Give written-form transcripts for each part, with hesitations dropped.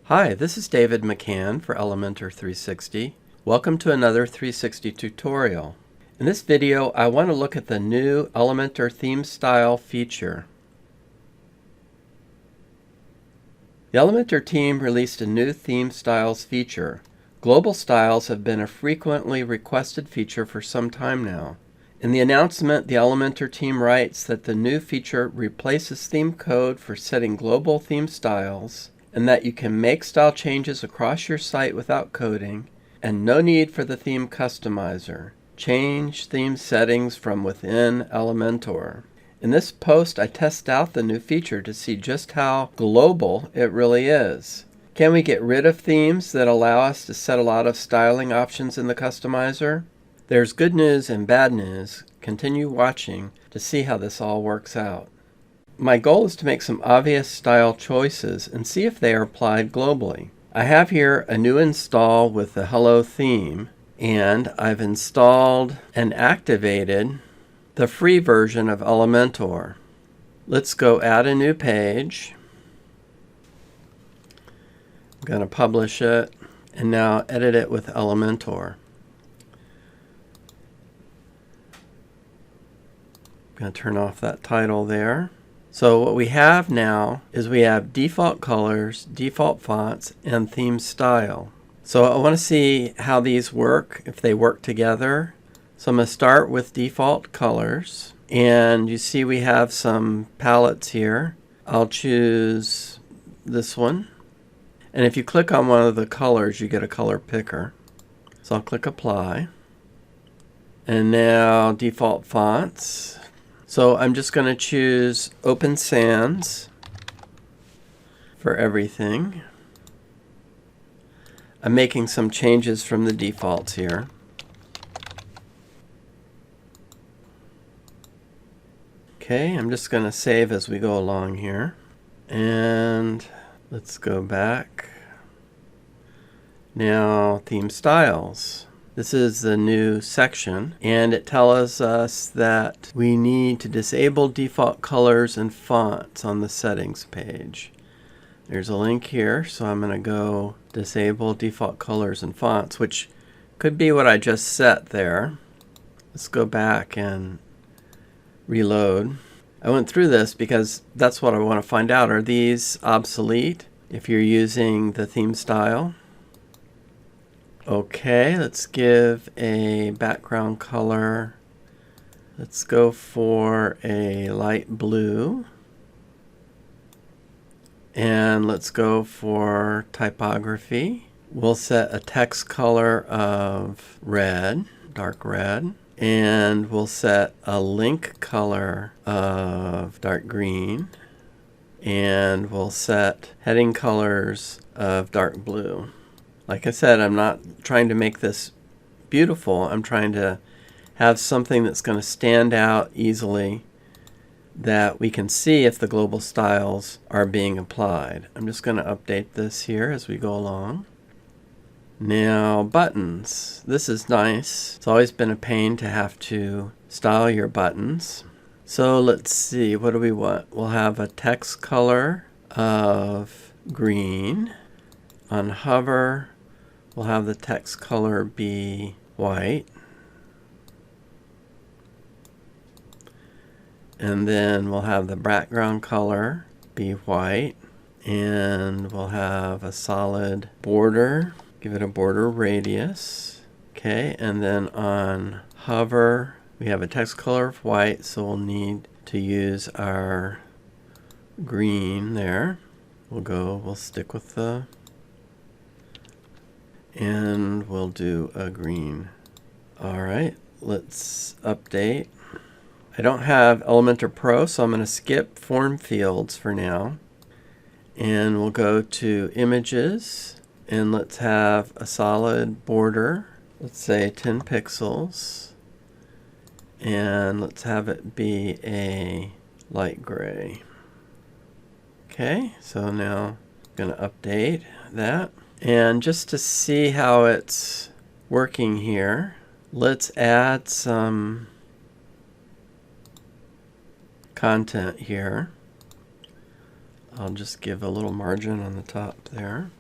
Hi, this is David McCann for Elementor 360. Welcome to another 360 tutorial. In this video, I want to look at the new Elementor Theme Style feature. The Elementor team released a new Theme Styles feature. Global styles have been a frequently requested feature for some time now. In the announcement, the Elementor team writes that the new feature replaces theme code for setting global theme styles, and that you can make style changes across your site without coding, and no need for the theme customizer. Change theme settings from within Elementor. In this post, I test out the new feature to see just how global it really is. Can we get rid of themes that allow us to set a lot of styling options in the customizer? There's good news and bad news. Continue watching to see how this all works out. My goal is to make some obvious style choices and see if they are applied globally. I have here a new install with the Hello theme, and I've installed and activated the free version of Elementor. Let's go add a new page. I'm going to publish it and now edit it with Elementor. I'm going to turn off that title there. So what we have now is we have default colors, default fonts, and theme style. So I want to see how these work, if they work together. So I'm going to start with default colors, and you see we have some palettes here. I'll choose this one, and if you click on one of the colors you get a color picker. So I'll click apply, and now default fonts. So I'm just going to choose Open Sans for everything. I'm making some changes from the defaults here. Okay, I'm just going to save as we go along here. And let's go back. Now, theme styles. This is the new section, and it tells us that we need to disable default colors and fonts on the settings page. There's a link here, so I'm going to go disable default colors and fonts, which could be what I just set there. Let's go back and reload. I went through this because that's what I want to find out. Are these obsolete if you're using the theme style? Okay, let's give a background color. Let's go for a light blue. And let's go for typography. We'll set a text color of red, dark red. And we'll set a link color of dark green. And we'll set heading colors of dark blue. Like I said, I'm not trying to make this beautiful. I'm trying to have something that's going to stand out easily, that we can see if the global styles are being applied. I'm just going to update this here as we go along. Now, buttons. This is nice. It's always been a pain to have to style your buttons. So let's see, what do we want? We'll have a text color of green. On hover, we'll have the text color be white. And then we'll have the background color be white. And we'll have a solid border. Give it a border radius. Okay, and then on hover, we have a text color of white, so we'll need to use our green there. We'll stick with the, and we'll do a green. All right, let's update. I don't have Elementor Pro, so I'm going to skip form fields for now. And we'll go to images, and let's have a solid border. Let's say 10 pixels. And let's have it be a light gray. Okay, so now I'm going to update that. And just to see how it's working here, let's add some content here. I'll just give a little margin on the top there.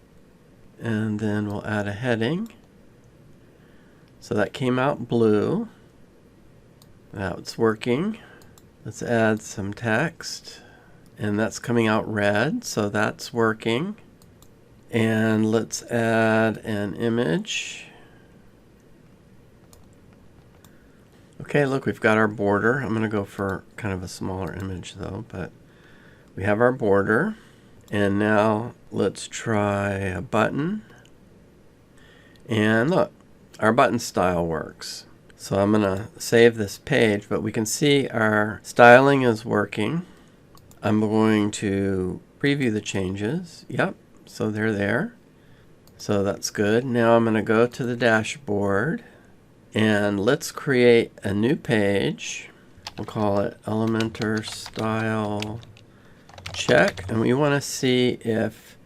And then we'll add a heading. So that came out blue. Now it's working. Let's add some text. And that's coming out red, so that's working. And let's add an image. Okay, look, we've got our border. I'm going to go for kind of a smaller image though, but we have our border. And now let's try a button. And look, our button style works. So I'm going to save this page, but we can see our styling is working. I'm going to preview the changes. Yep, so they're there. So that's good. Now I'm going to go to the dashboard and let's create a new page. We'll call it Elementor Style Check. And we want to see if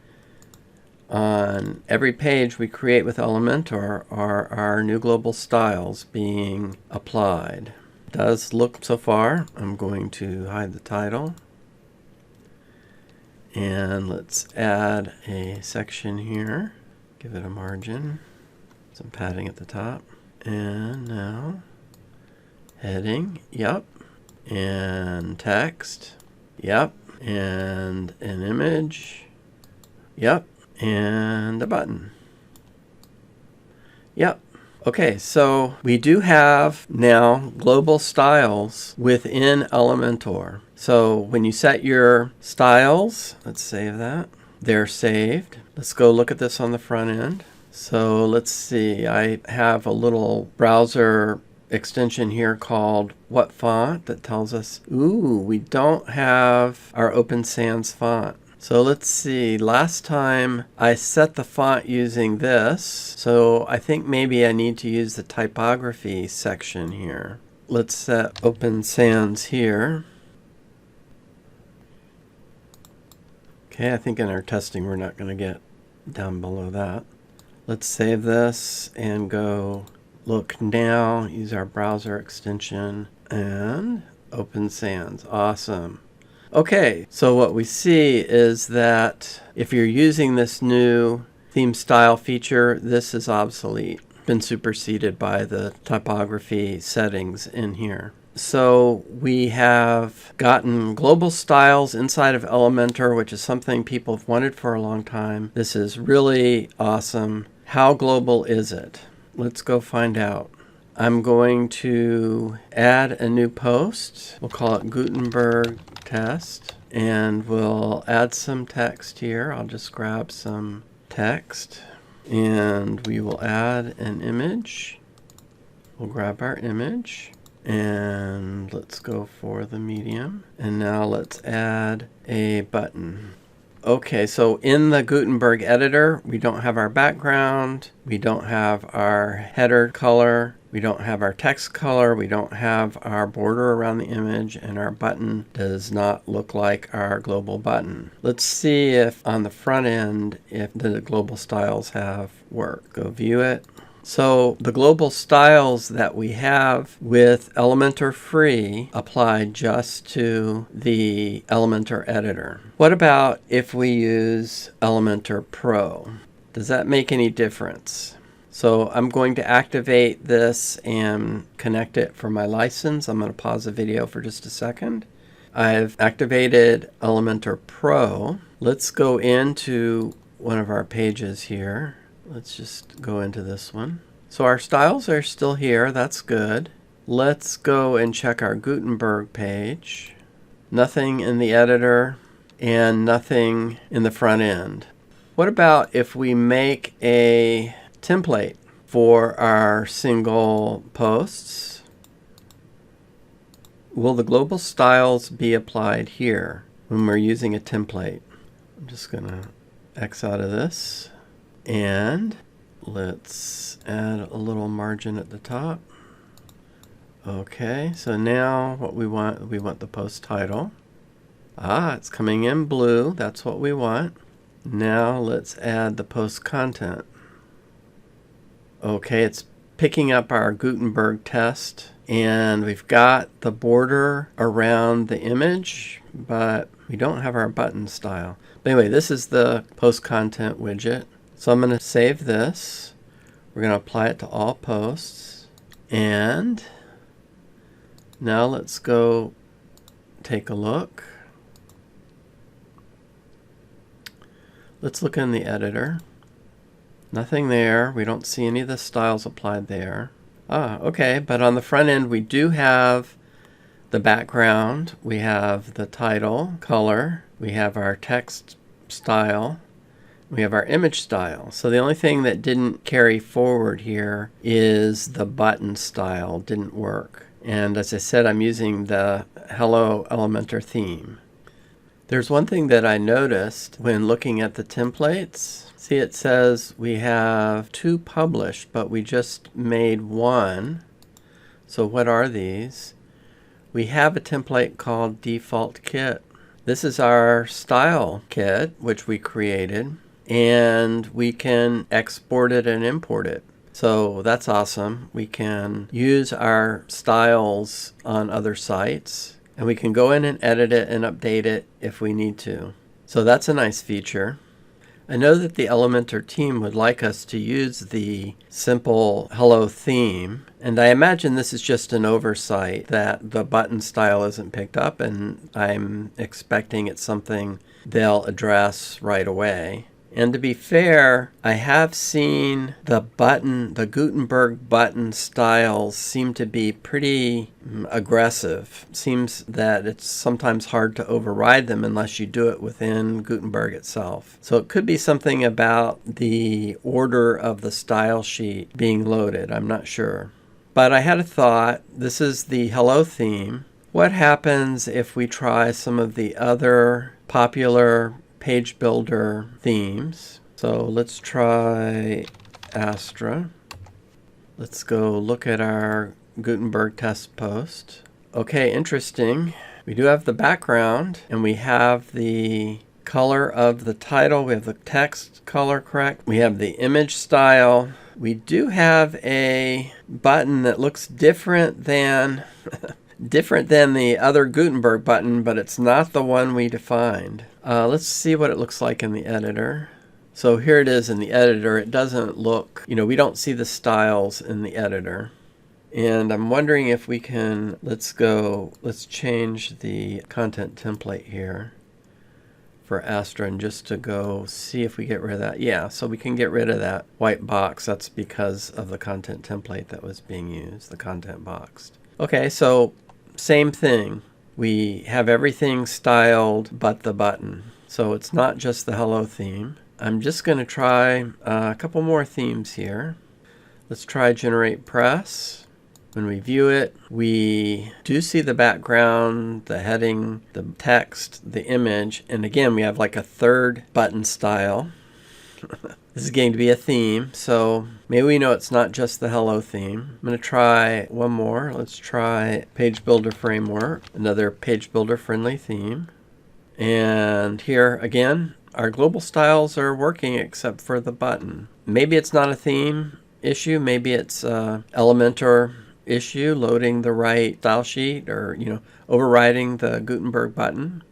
on every page we create with Elementor are our new global styles being applied. It does look so far. I'm going to hide the title. And let's add a section here. Give it a margin. Some padding at the top. And now heading. Yep. And text. Yep. And an image. Yep. And a button. Yep. Okay, so we do have now global styles within Elementor. So when you set your styles, let's save that. They're saved. Let's go look at this on the front end. So let's see, I have a little browser extension here called What Font that tells us, ooh, we don't have our Open Sans font. So let's see, last time I set the font using this, so I think maybe I need to use the typography section here. Let's set Open Sans here. Okay, I think in our testing we're not going to get down below that. Let's save this and go look now, use our browser extension and Open Sans. Awesome. Okay, so what we see is that if you're using this new theme style feature, this is obsolete, been superseded by the typography settings in here. So we have gotten global styles inside of Elementor, which is something people have wanted for a long time. This is really awesome. How global is it? Let's go find out. I'm going to add a new post. We'll call it Gutenberg Test. And we'll add some text here. I'll just grab some text. And we will add an image. We'll grab our image. And let's go for the medium. And now let's add a button. Okay, so in the Gutenberg editor, we don't have our background. We don't have our header color. We don't have our text color, we don't have our border around the image, and our button does not look like our global button. Let's see if on the front end, if the global styles have worked. Go view it. So the global styles that we have with Elementor Free apply just to the Elementor editor. What about if we use Elementor Pro? Does that make any difference? So I'm going to activate this and connect it for my license. I'm going to pause the video for just a second. I've activated Elementor Pro. Let's go into one of our pages here. Let's just go into this one. So our styles are still here. That's good. Let's go and check our Gutenberg page. Nothing in the editor and nothing in the front end. What about if we make a template for our single posts? Will the global styles be applied here when we're using a template? I'm just going to X out of this and let's add a little margin at the top. Okay, so now what we want the post title. It's coming in blue. That's what we want. Now let's add the post content. Okay, it's picking up our Gutenberg test, and we've got the border around the image, but we don't have our button style. But anyway, this is the post content widget. So I'm going to save this. We're going to apply it to all posts. And now let's go take a look. Let's look in the editor. Nothing there. We don't see any of the styles applied there. Okay, but on the front end we do have the background, we have the title, color, we have our text style, we have our image style. So the only thing that didn't carry forward here is the button style didn't work. And as I said, I'm using the Hello Elementor theme. There's one thing that I noticed when looking at the templates. See, it says we have 2 published, but we just made 1. So what are these? We have a template called Default Kit. This is our style kit, which we created, and we can export it and import it. So that's awesome. We can use our styles on other sites, and we can go in and edit it and update it if we need to. So that's a nice feature. I know that the Elementor team would like us to use the simple Hello theme, and I imagine this is just an oversight that the button style isn't picked up, and I'm expecting it's something they'll address right away. And to be fair, I have seen the Gutenberg button styles seem to be pretty aggressive. Seems that it's sometimes hard to override them unless you do it within Gutenberg itself. So it could be something about the order of the style sheet being loaded. I'm not sure. But I had a thought. This is the Hello theme. What happens if we try some of the other popular page builder themes? So let's try Astra. Let's go look at our Gutenberg test post. Okay, interesting. We do have the background, and we have the color of the title. We have the text color correct. We have the image style. We do have a button that looks different than the other Gutenberg button, but it's not the one we defined. Let's see what it looks like in the editor. So here it is in the editor. It doesn't look, we don't see the styles in the editor. And I'm wondering if we can, let's change the content template here for Astra, and just to go see if we get rid of that. Yeah, so we can get rid of that white box. That's because of the content template that was being used, the content box. Okay, so same thing. We have everything styled but the button. So it's not just the Hello theme. I'm just going to try a couple more themes here. Let's try Generate Press. When we view it, we do see the background, the heading, the text, the image, and again we have like a third button style. This is going to be a theme, so maybe we know it's not just the Hello theme. I'm going to try one more. Let's try Page Builder Framework, another page builder friendly theme. And here again, our global styles are working except for the button. Maybe it's not a theme issue, maybe it's Elementor issue, loading the right style sheet, or overriding the Gutenberg button,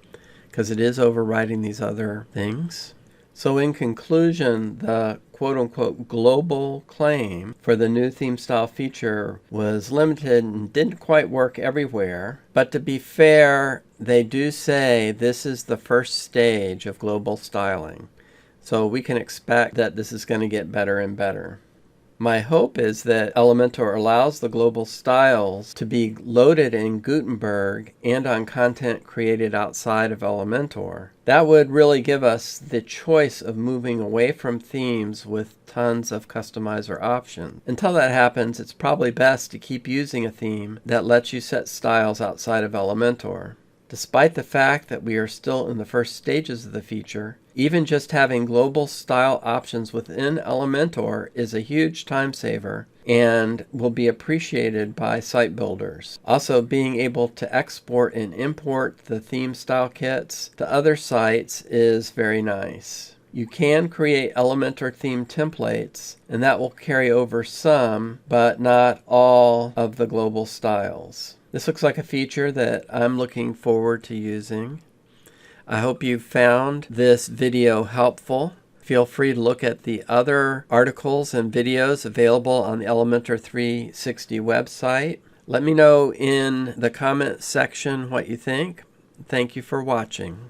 because it is overriding these other things. So in conclusion, the quote-unquote global claim for the new theme style feature was limited and didn't quite work everywhere. But to be fair, they do say this is the first stage of global styling. So we can expect that this is going to get better and better. My hope is that Elementor allows the global styles to be loaded in Gutenberg and on content created outside of Elementor. That would really give us the choice of moving away from themes with tons of customizer options. Until that happens, it's probably best to keep using a theme that lets you set styles outside of Elementor. Despite the fact that we are still in the first stages of the feature, even just having global style options within Elementor is a huge time saver and will be appreciated by site builders. Also, being able to export and import the theme style kits to other sites is very nice. You can create Elementor theme templates, and that will carry over some, but not all of the global styles. This looks like a feature that I'm looking forward to using. I hope you found this video helpful. Feel free to look at the other articles and videos available on the Elementor 360 website. Let me know in the comment section what you think. Thank you for watching.